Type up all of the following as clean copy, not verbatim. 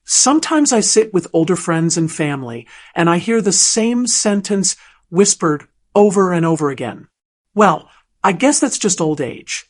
Sometimes I sit with older friends and family, and I hear the same sentence whispered over and over again. Well, I guess that's just old age.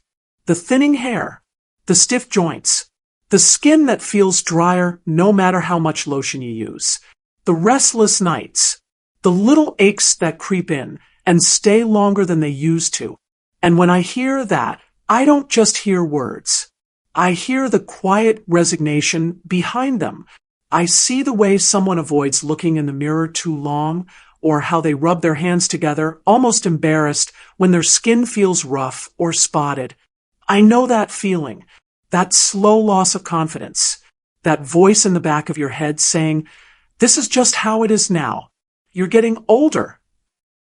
The thinning hair, the stiff joints, the skin that feels drier no matter how much lotion you use, the restless nights, the little aches that creep in and stay longer than they used to. And when I hear that, I don't just hear words. I hear the quiet resignation behind them. I see the way someone avoids looking in the mirror too long, or how they rub their hands together, almost embarrassed, when their skin feels rough or spotted. I know that feeling, that slow loss of confidence, that voice in the back of your head saying, "This is just how it is now. You're getting older."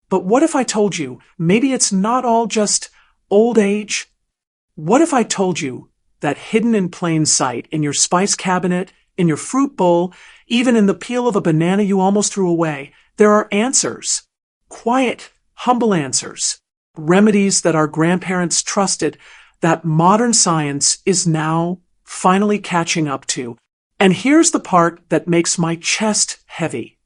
But what if I told you maybe it's not all just old age? What if I told you that hidden in plain sight, in your spice cabinet, in your fruit bowl, even in the peel of a banana you almost threw away, there are answers. Quiet, humble answers. Remedies that our grandparents trusted, that modern science is now finally catching up to. And here's the part that makes my chest heavy.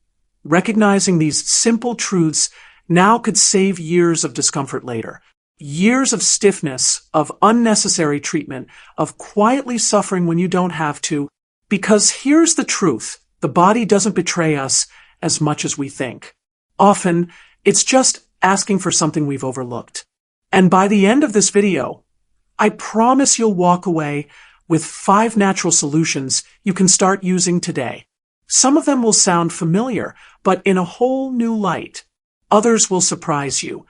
Recognizing these simple truths now could save years of discomfort later. Years of stiffness, of unnecessary treatment, of quietly suffering when you don't have to. Because here's the truth, the body doesn't betray us as much as we think. Often, it's just asking for something we've overlooked. And by the end of this video, I promise you'll walk away with 5 natural solutions you can start using today. Some of them will sound familiar, but in a whole new light. Others will surprise you.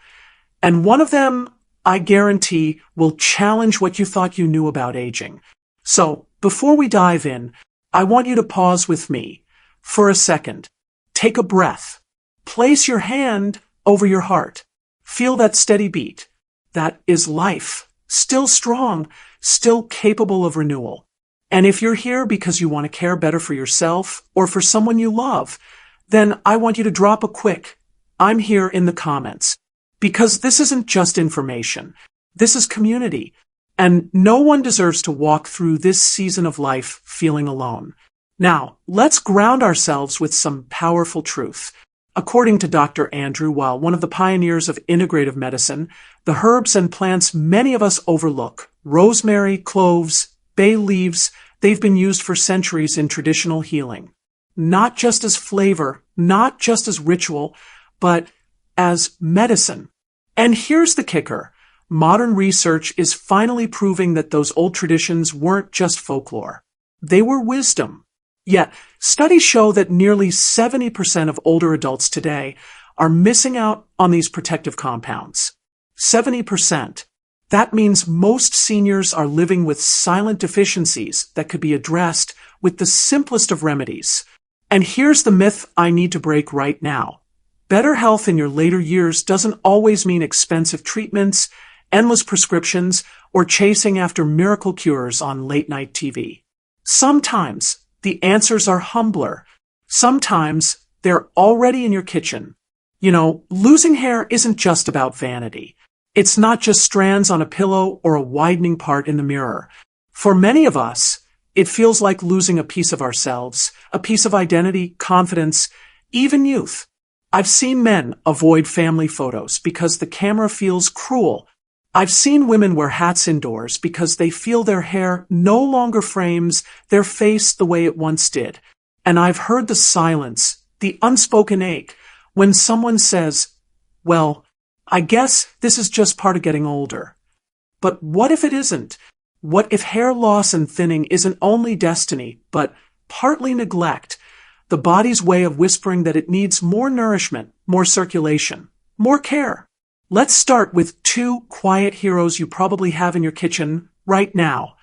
And one of them, I guarantee, will challenge what you thought you knew about aging. So, before we dive in, I want you to pause with me for a second. Take a breath. Place your hand over your heart. Feel that steady beat. That is life. Still strong, still capable of renewal. And if you're here because you want to care better for yourself or for someone you love, then I want you to drop a quick "I'm here" in the comments. Because this isn't just information. This is community. And no one deserves to walk through this season of life feeling alone. Now, let's ground ourselves with some powerful truth. According to Dr. Andrew Weil, one of the pioneers of integrative medicine, the herbs and plants many of us overlook, rosemary, cloves, bay leaves, they've been used for centuries in traditional healing. Not just as flavor, not just as ritual, but as medicine. And here's the kicker. Modern research is finally proving that those old traditions weren't just folklore. They were wisdom. Yet, studies show that nearly 70% of older adults today are missing out on these protective compounds. 70%. That means most seniors are living with silent deficiencies that could be addressed with the simplest of remedies. And here's the myth I need to break right now. Better health in your later years doesn't always mean expensive treatments, endless prescriptions, or chasing after miracle cures on late-night TV. Sometimes the answers are humbler. Sometimes they're already in your kitchen. Losing hair isn't just about vanity. It's not just strands on a pillow or a widening part in the mirror. For many of us, it feels like losing a piece of ourselves, a piece of identity, confidence, even youth. I've seen men avoid family photos because the camera feels cruel. I've seen women wear hats indoors because they feel their hair no longer frames their face the way it once did. And I've heard the silence, the unspoken ache, when someone says, "Well, I guess this is just part of getting older." But what if it isn't? What if hair loss and thinning isn't only destiny, but partly neglect? The body's way of whispering that it needs more nourishment, more circulation, more care. Let's start with 2 quiet heroes you probably have in your kitchen right now.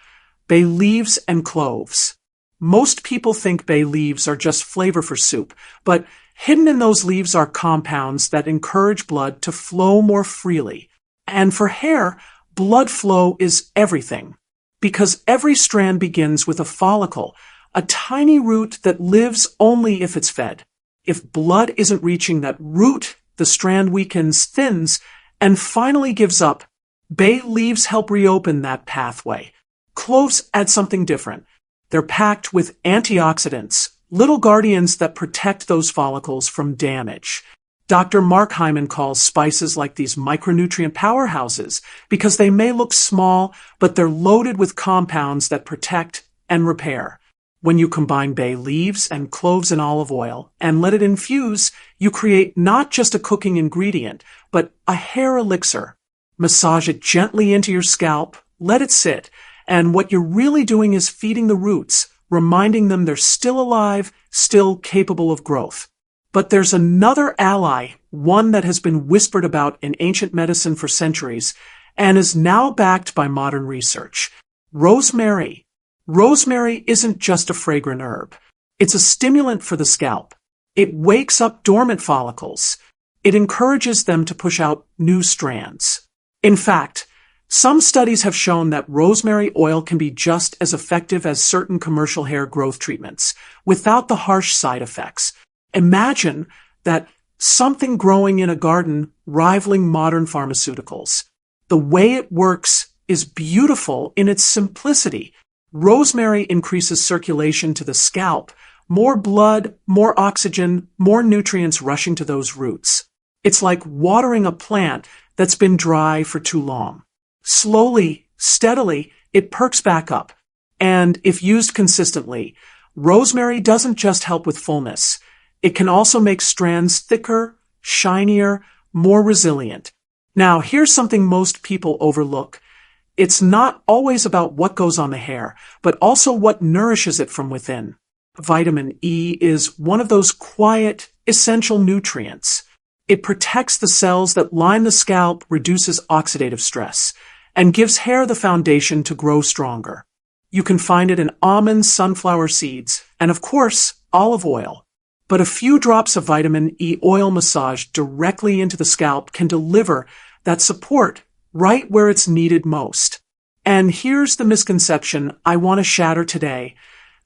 Bay leaves and cloves. Most people think bay leaves are just flavor for soup, but hidden in those leaves are compounds that encourage blood to flow more freely. And for hair, blood flow is everything. Because every strand begins with a follicle, a tiny root that lives only if it's fed. If blood isn't reaching that root, the strand weakens, thins, and finally gives up. Bay leaves help reopen that pathway. Cloves add something different. They're packed with antioxidants, little guardians that protect those follicles from damage. Dr. Mark Hyman calls spices like these micronutrient powerhouses because they may look small, but they're loaded with compounds that protect and repair. When you combine bay leaves and cloves and olive oil and let it infuse, you create not just a cooking ingredient, but a hair elixir. Massage it gently into your scalp, let it sit, and what you're really doing is feeding the roots, reminding them they're still alive, still capable of growth. But there's another ally, one that has been whispered about in ancient medicine for centuries, and is now backed by modern research. Rosemary. Rosemary isn't just a fragrant herb. It's a stimulant for the scalp. It wakes up dormant follicles. It encourages them to push out new strands. In fact, some studies have shown that rosemary oil can be just as effective as certain commercial hair growth treatments, without the harsh side effects. Imagine that something growing in a garden rivaling modern pharmaceuticals. The way it works is beautiful in its simplicity. Rosemary increases circulation to the scalp, more blood, more oxygen, more nutrients rushing to those roots. It's like watering a plant that's been dry for too long. Slowly, steadily, it perks back up. And if used consistently, rosemary doesn't just help with fullness. It can also make strands thicker, shinier, more resilient. Now, here's something most people overlook. It's not always about what goes on the hair, but also what nourishes it from within. Vitamin E is one of those quiet, essential nutrients. It protects the cells that line the scalp, reduces oxidative stress, and gives hair the foundation to grow stronger. You can find it in almonds, sunflower seeds, and of course, olive oil. But a few drops of vitamin E oil massage directly into the scalp can deliver that support right where it's needed most. And here's the misconception I want to shatter today.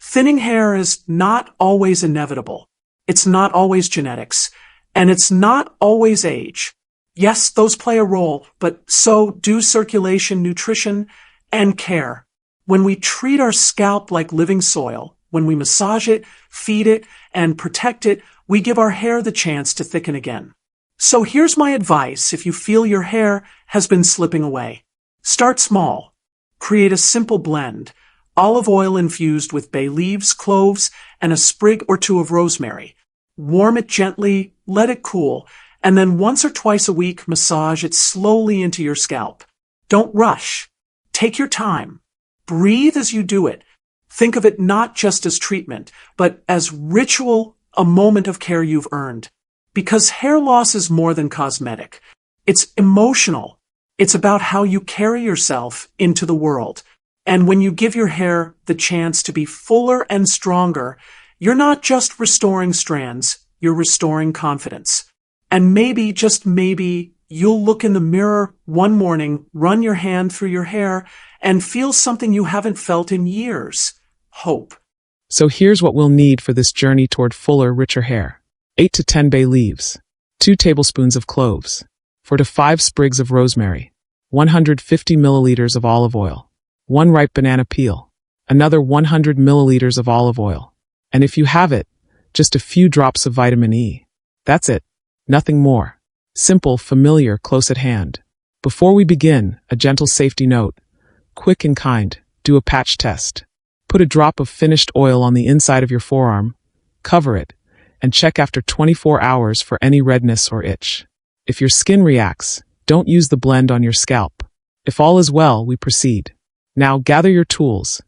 Thinning hair is not always inevitable. It's not always genetics. And it's not always age. Yes, those play a role, but so do circulation, nutrition, and care. When we treat our scalp like living soil, when we massage it, feed it, and protect it, we give our hair the chance to thicken again. So here's my advice if you feel your hair has been slipping away. Start small. Create a simple blend. Olive oil infused with bay leaves, cloves, and a sprig or two of rosemary. Warm it gently, let it cool, and then once or twice a week massage it slowly into your scalp. Don't rush. Take your time. Breathe as you do it. Think of it not just as treatment, but as ritual, a moment of care you've earned. Because hair loss is more than cosmetic. It's emotional. It's about how you carry yourself into the world. And when you give your hair the chance to be fuller and stronger, you're not just restoring strands, you're restoring confidence. And maybe, just maybe, you'll look in the mirror one morning, run your hand through your hair, and feel something you haven't felt in years. Hope. So here's what we'll need for this journey toward fuller, richer hair. 8 to 10 bay leaves, 2 tablespoons of cloves, 4 to 5 sprigs of rosemary, 150 milliliters of olive oil, 1 ripe banana peel, another 100 milliliters of olive oil, and if you have it, just a few drops of vitamin E. That's it. Nothing more. Simple, familiar, close at hand. Before we begin, a gentle safety note. Quick and kind, do a patch test. Put a drop of finished oil on the inside of your forearm, cover it, and check after 24 hours for any redness or itch. If your skin reacts, don't use the blend on your scalp. If all is well, we proceed. Now gather your tools.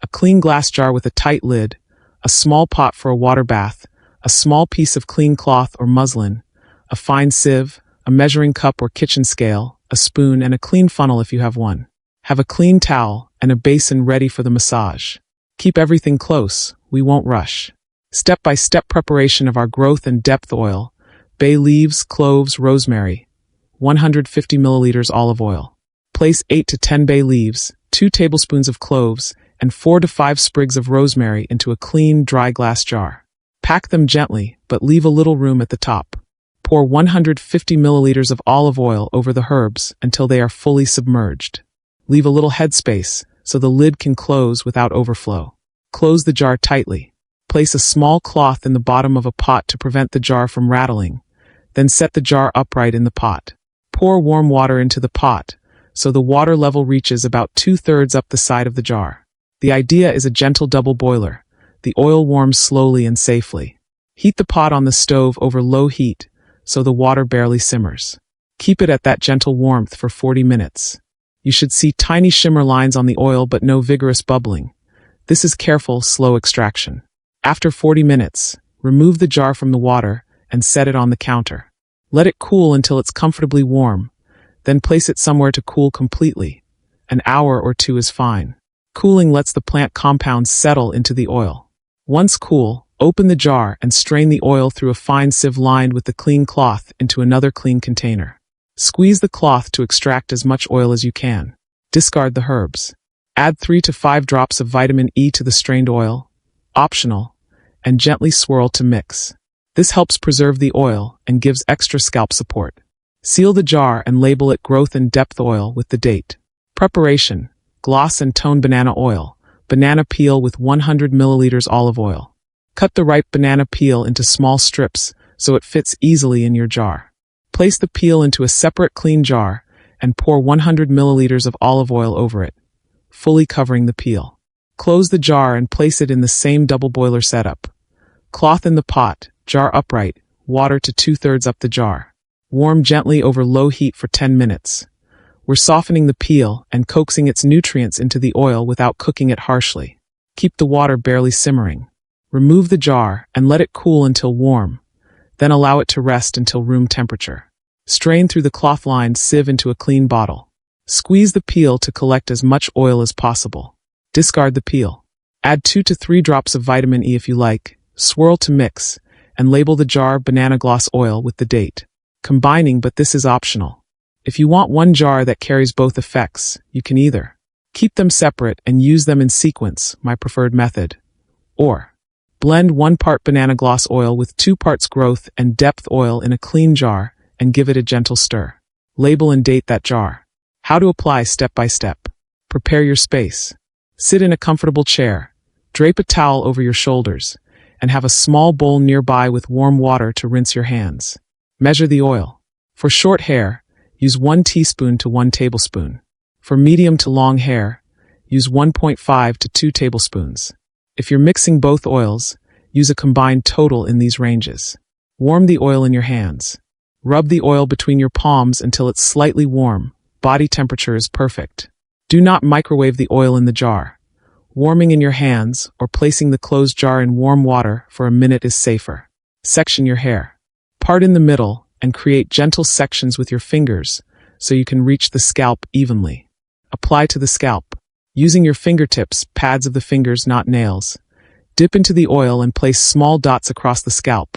A clean glass jar with a tight lid, a small pot for a water bath, a small piece of clean cloth or muslin, a fine sieve, a measuring cup or kitchen scale, a spoon, and a clean funnel if you have one. Have a clean towel and a basin ready for the massage. Keep everything close, we won't rush. Step-by-step preparation of our growth and depth oil, bay leaves, cloves, rosemary, 150 milliliters olive oil. Place 8 to 10 bay leaves, 2 tablespoons of cloves, and 4 to 5 sprigs of rosemary into a clean, dry glass jar. Pack them gently, but leave a little room at the top. Pour 150 milliliters of olive oil over the herbs until they are fully submerged. Leave a little headspace so the lid can close without overflow. Close the jar tightly. Place a small cloth in the bottom of a pot to prevent the jar from rattling. Then set the jar upright in the pot. Pour warm water into the pot, so the water level reaches about 2/3 up the side of the jar. The idea is a gentle double boiler. The oil warms slowly and safely. Heat the pot on the stove over low heat, so the water barely simmers. Keep it at that gentle warmth for 40 minutes. You should see tiny shimmer lines on the oil but no vigorous bubbling. This is careful, slow extraction. After 40 minutes, remove the jar from the water and set it on the counter. Let it cool until it's comfortably warm, then place it somewhere to cool completely. An hour or two is fine. Cooling lets the plant compounds settle into the oil. Once cool, open the jar and strain the oil through a fine sieve lined with the clean cloth into another clean container. Squeeze the cloth to extract as much oil as you can. Discard the herbs. Add 3 to 5 drops of vitamin E to the strained oil, optional, and gently swirl to mix. This helps preserve the oil and gives extra scalp support. Seal the jar and label it growth and depth oil with the date. Preparation: gloss and tone banana oil, banana peel with 100 milliliters olive oil. Cut the ripe banana peel into small strips so it fits easily in your jar. Place the peel into a separate clean jar and pour 100 milliliters of olive oil over it, fully covering the peel. Close the jar and place it in the same double boiler setup. Cloth in the pot, jar upright, water to 2/3 up the jar. Warm gently over low heat for 10 minutes. We're softening the peel and coaxing its nutrients into the oil without cooking it harshly. Keep the water barely simmering. Remove the jar and let it cool until warm, then allow it to rest until room temperature. Strain through the cloth-lined sieve into a clean bottle. Squeeze the peel to collect as much oil as possible. Discard the peel. Add 2 to 3 drops of vitamin E if you like, swirl to mix, and label the jar banana gloss oil with the date. Combining, but this is optional. If you want one jar that carries both effects, you can either keep them separate and use them in sequence, my preferred method, or blend 1 part banana gloss oil with 2 parts growth and depth oil in a clean jar and give it a gentle stir. Label and date that jar. How to apply step by step. Prepare your space. Sit in a comfortable chair, drape a towel over your shoulders, and have a small bowl nearby with warm water to rinse your hands. Measure the oil. For short hair, use 1 teaspoon to 1 tablespoon. For medium to long hair, use 1.5 to 2 tablespoons. If you're mixing both oils, use a combined total in these ranges. Warm the oil in your hands. Rub the oil between your palms until it's slightly warm. Body temperature is perfect. Do not microwave the oil in the jar. Warming in your hands or placing the closed jar in warm water for a minute is safer. Section your hair. Part in the middle and create gentle sections with your fingers so you can reach the scalp evenly. Apply to the scalp. Using your fingertips, pads of the fingers, not nails. Dip into the oil and place small dots across the scalp,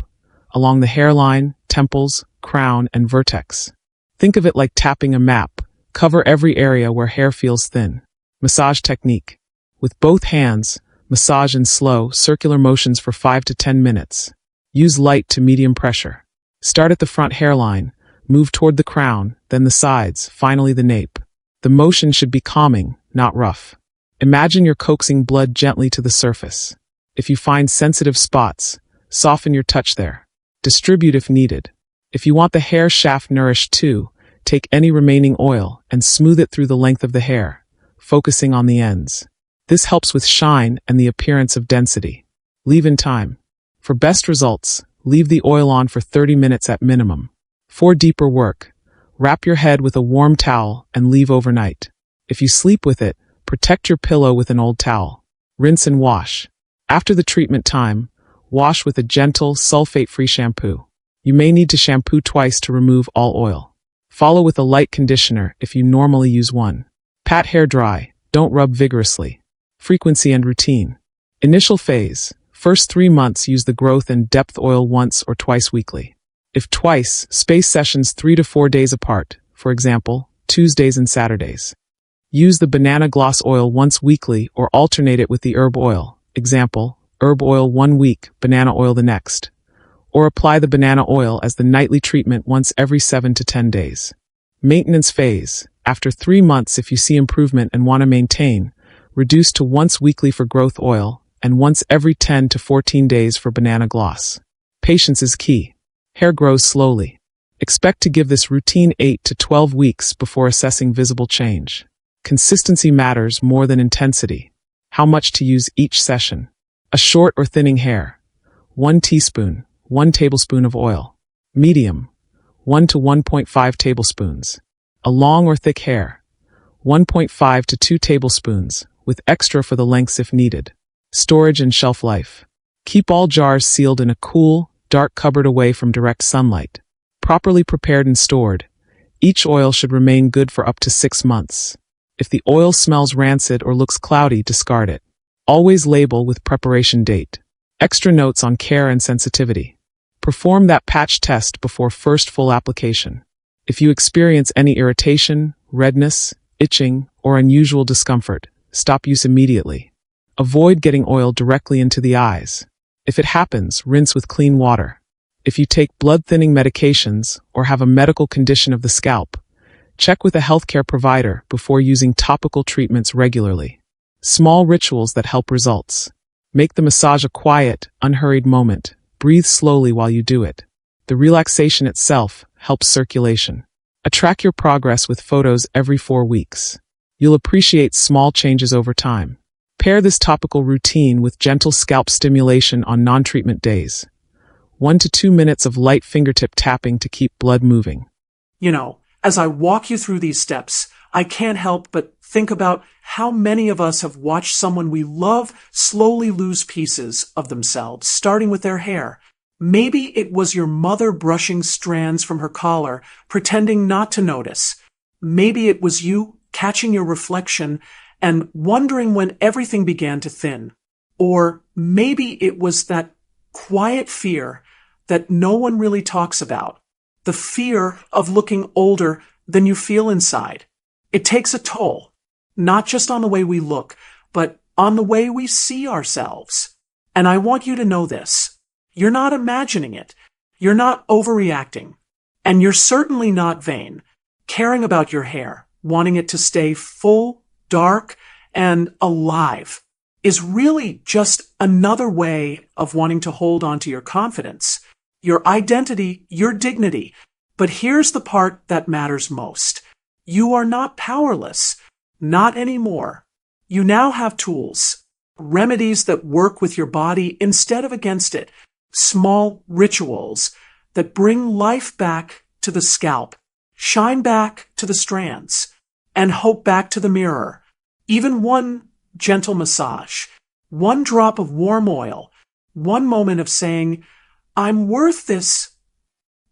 along the hairline, temples, crown, and vertex. Think of it like tapping a map. Cover every area where hair feels thin. Massage technique. With both hands, massage in slow, circular motions for 5 to 10 minutes. Use light to medium pressure. Start at the front hairline, move toward the crown, then the sides, finally the nape. The motion should be calming, not rough. Imagine you're coaxing blood gently to the surface. If you find sensitive spots, soften your touch there. Distribute if needed. If you want the hair shaft nourished too, take any remaining oil and smooth it through the length of the hair, focusing on the ends. This helps with shine and the appearance of density. Leave in time. For best results, leave the oil on for 30 minutes at minimum. For deeper work, wrap your head with a warm towel and leave overnight. If you sleep with it, protect your pillow with an old towel. Rinse and wash. After the treatment time, wash with a gentle, sulfate-free shampoo. You may need to shampoo twice to remove all oil. Follow with a light conditioner if you normally use one. Pat hair dry, don't rub vigorously. Frequency and routine. Initial phase. First 3 months use the growth and depth oil once or twice weekly. If twice, space sessions 3 to 4 days apart, for example, Tuesdays and Saturdays. Use the banana gloss oil once weekly or alternate it with the herb oil, example, herb oil 1 week, banana oil the next. Or apply the banana oil as the nightly treatment once every 7 to 10 days. Maintenance phase. After 3 months, if you see improvement and want to maintain, reduce to once weekly for growth oil and once every 10 to 14 days for banana gloss. Patience is key. Hair grows slowly. Expect to give this routine 8 to 12 weeks before assessing visible change. Consistency matters more than intensity. How much to use each session? A short or thinning hair, 1 teaspoon, 1 tablespoon of oil. Medium, 1 to 1.5 tablespoons. A long or thick hair, 1.5 to 2 tablespoons, with extra for the lengths if needed. Storage and shelf life. Keep all jars sealed in a cool, dark cupboard away from direct sunlight. Properly prepared and stored, each oil should remain good for up to 6 months. If the oil smells rancid or looks cloudy, discard it. Always label with preparation date. Extra notes on care and sensitivity. Perform that patch test before first full application. If you experience any irritation, redness, itching, or unusual discomfort, stop use immediately. Avoid getting oil directly into the eyes. If it happens, rinse with clean water. If you take blood-thinning medications or have a medical condition of the scalp, check with a healthcare provider before using topical treatments regularly. Small rituals that help results. Make the massage a quiet, unhurried moment. Breathe slowly while you do it. The relaxation itself helps circulation. Track your progress with photos every 4 weeks. You'll appreciate small changes over time. Pair this topical routine with gentle scalp stimulation on non-treatment days. 1 to 2 minutes of light fingertip tapping to keep blood moving. You know, as I walk you through these steps, I can't help but think about how many of us have watched someone we love slowly lose pieces of themselves, starting with their hair. Maybe it was your mother brushing strands from her collar, pretending not to notice. Maybe it was you catching your reflection and wondering when everything began to thin. Or maybe it was that quiet fear that no one really talks about. The fear of looking older than you feel inside. It takes a toll, not just on the way we look, but on the way we see ourselves. And I want you to know this. You're not imagining it. You're not overreacting. And you're certainly not vain, caring about your hair, wanting it to stay full, dark, and alive is really just another way of wanting to hold on to your confidence, your identity, your dignity. But here's the part that matters most. You are not powerless. Not anymore. You now have tools, remedies that work with your body instead of against it, small rituals that bring life back to the scalp, shine back to the strands, and hope back to the mirror. Even one gentle massage, one drop of warm oil, one moment of saying, "I'm worth this,"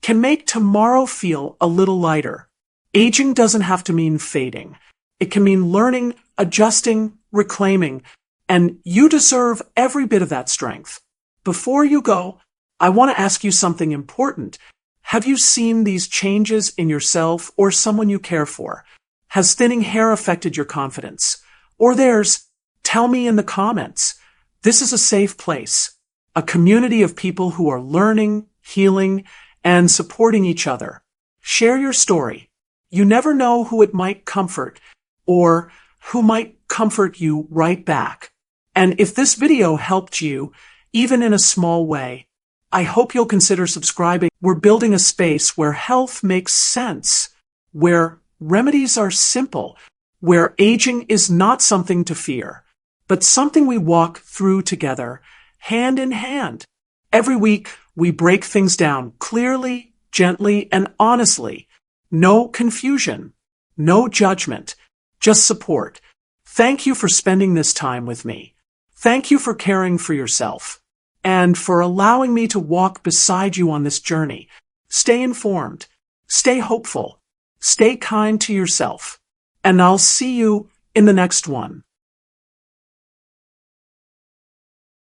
can make tomorrow feel a little lighter. Aging doesn't have to mean fading. It can mean learning, adjusting, reclaiming, and you deserve every bit of that strength. Before you go, I want to ask you something important. Have you seen these changes in yourself or someone you care for? Has thinning hair affected your confidence? Or theirs? Tell me in the comments. This is a safe place, a community of people who are learning, healing, and supporting each other. Share your story. You never know who it might comfort or who might comfort you right back. And if this video helped you, even in a small way, I hope you'll consider subscribing. We're building a space where health makes sense, where remedies are simple, where aging is not something to fear, but something we walk through together, hand in hand. Every week, we break things down clearly, gently, and honestly. No confusion, no judgment, just support. Thank you for spending this time with me. Thank you for caring for yourself and for allowing me to walk beside you on this journey. Stay informed, stay hopeful, stay kind to yourself, and I'll see you in the next one.